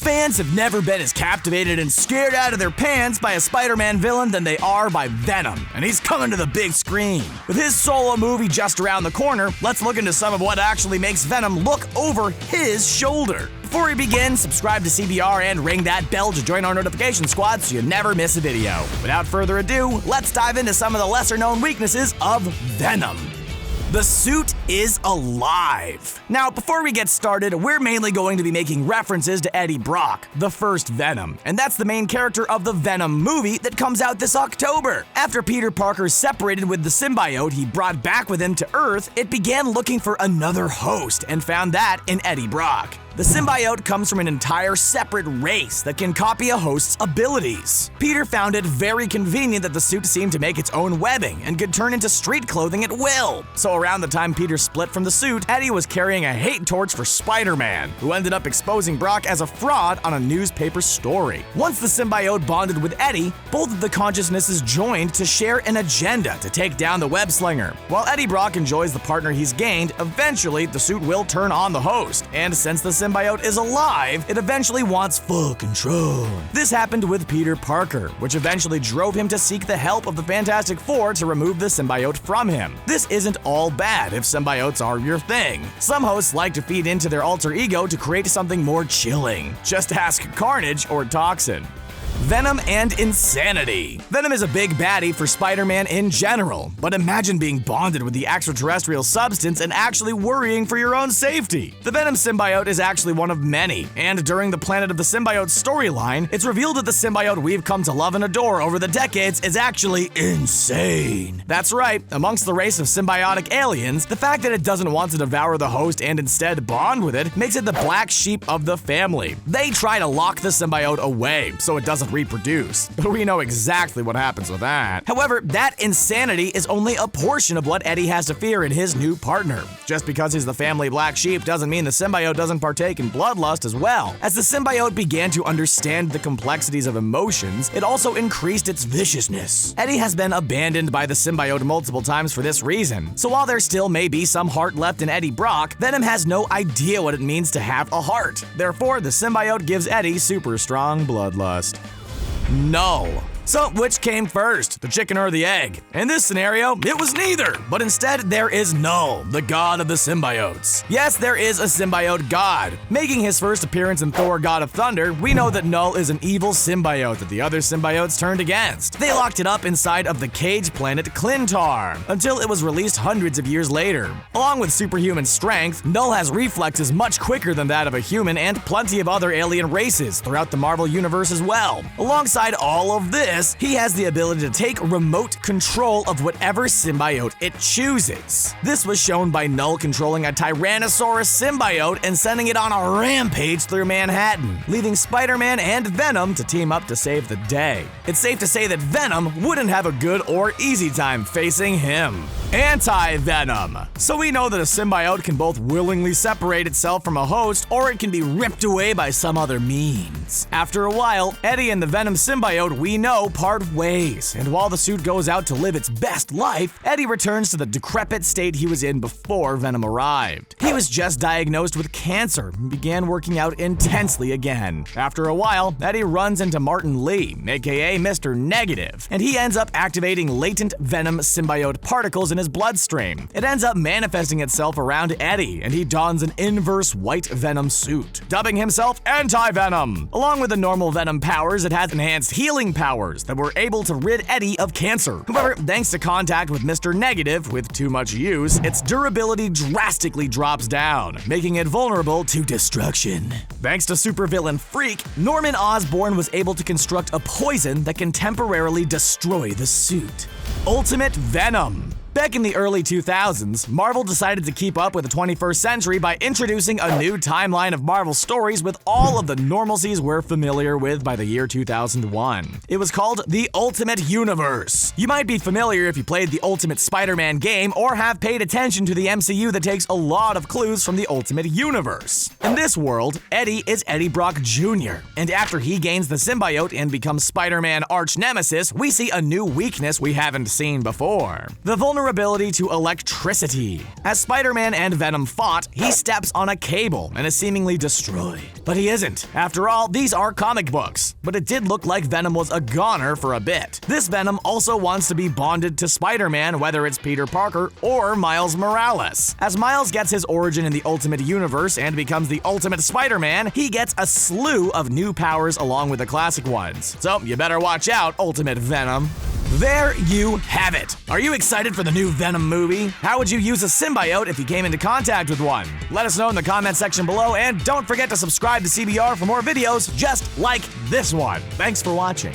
Fans have never been as captivated and scared out of their pants by a Spider-Man villain than they are by Venom, and he's coming to the big screen. With his solo movie just around the corner, let's look into some of what actually makes Venom look over his shoulder. Before we begin, subscribe to CBR and ring that bell to join our notification squad so you never miss a video. Without further ado, let's dive into some of the lesser-known weaknesses of Venom. The suit is alive. Now, before we get started, we're mainly going to be making references to Eddie Brock, the first Venom, and that's the main character of the Venom movie that comes out this October. After Peter Parker separated with the symbiote he brought back with him to Earth, it began looking for another host and found that in Eddie Brock. The symbiote comes from an entire separate race that can copy a host's abilities. Peter found it very convenient that the suit seemed to make its own webbing and could turn into street clothing at will. So around the time Peter split from the suit, Eddie was carrying a hate torch for Spider-Man, who ended up exposing Brock as a fraud on a newspaper story. Once the symbiote bonded with Eddie, both of the consciousnesses joined to share an agenda to take down the web slinger. While Eddie Brock enjoys the partner he's gained, eventually the suit will turn on the host, and since the symbiote is alive, it eventually wants full control. This happened with Peter Parker, which eventually drove him to seek the help of the Fantastic Four to remove the symbiote from him. This isn't all bad if symbiotes are your thing. Some hosts like to feed into their alter ego to create something more chilling. Just ask Carnage or Toxin. Venom and Insanity. Venom is a big baddie for Spider-Man in general, but imagine being bonded with the extraterrestrial substance and actually worrying for your own safety. The Venom symbiote is actually one of many, and during the Planet of the Symbiote storyline, it's revealed that the symbiote we've come to love and adore over the decades is actually insane. That's right, amongst the race of symbiotic aliens, the fact that it doesn't want to devour the host and instead bond with it makes it the black sheep of the family. They try to lock the symbiote away so it doesn't reproduce. We know exactly what happens with that. However, that insanity is only a portion of what Eddie has to fear in his new partner. Just because he's the family black sheep doesn't mean the symbiote doesn't partake in bloodlust as well. As the symbiote began to understand the complexities of emotions, it also increased its viciousness. Eddie has been abandoned by the symbiote multiple times for this reason, so while there still may be some heart left in Eddie Brock, Venom has no idea what it means to have a heart. Therefore, the symbiote gives Eddie super strong bloodlust. Null. So, which came first, the chicken or the egg? In this scenario, it was neither, but instead there is Null, the god of the symbiotes. Yes, there is a symbiote god. Making his first appearance in Thor: God of Thunder, we know that Null is an evil symbiote that the other symbiotes turned against. They locked it up inside of the cage planet Clintar, until it was released hundreds of years later. Along with superhuman strength, Null has reflexes much quicker than that of a human and plenty of other alien races throughout the Marvel Universe as well. Alongside all of this, he has the ability to take remote control of whatever symbiote it chooses. This was shown by Null controlling a Tyrannosaurus symbiote and sending it on a rampage through Manhattan, leaving Spider-Man and Venom to team up to save the day. It's safe to say that Venom wouldn't have a good or easy time facing him. AntiVenom. So we know that a symbiote can both willingly separate itself from a host, or it can be ripped away by some other means. After a while, Eddie and the Venom symbiote we know part ways, and while the suit goes out to live its best life, Eddie returns to the decrepit state he was in before Venom arrived. He was just diagnosed with cancer and began working out intensely again. After a while, Eddie runs into Martin Lee, aka Mr. Negative, and he ends up activating latent Venom symbiote particles in his bloodstream. It ends up manifesting itself around Eddie, and he dons an inverse white Venom suit, dubbing himself AntiVenom. Along with the normal Venom powers, it has enhanced healing powers that were able to rid Eddie of cancer. However, thanks to contact with Mr. Negative, with too much use, its durability drastically drops down, making it vulnerable to destruction. Thanks to supervillain Freak, Norman Osborn was able to construct a poison that can temporarily destroy the suit. Ultimate Venom. Back in the early 2000s, Marvel decided to keep up with the 21st century by introducing a new timeline of Marvel stories with all of the normalcies we're familiar with by the year 2001. It was called the Ultimate Universe. You might be familiar if you played the Ultimate Spider-Man game or have paid attention to the MCU that takes a lot of clues from the Ultimate Universe. In this world, Eddie is Eddie Brock Jr., and after he gains the symbiote and becomes Spider-Man arch nemesis, we see a new weakness we haven't seen before. The vulnerability vulnerability to electricity. As Spider-Man and Venom fought, he steps on a cable and is seemingly destroyed. But he isn't. After all, these are comic books. But it did look like Venom was a goner for a bit. This Venom also wants to be bonded to Spider-Man, whether it's Peter Parker or Miles Morales. As Miles gets his origin in the Ultimate Universe and becomes the Ultimate Spider-Man, he gets a slew of new powers along with the classic ones. So you better watch out, Ultimate Venom. There you have it. Are you excited for the new Venom movie? How would you use a symbiote if you came into contact with one? Let us know in the comment section below, and don't forget to subscribe to CBR for more videos just like this one. Thanks for watching.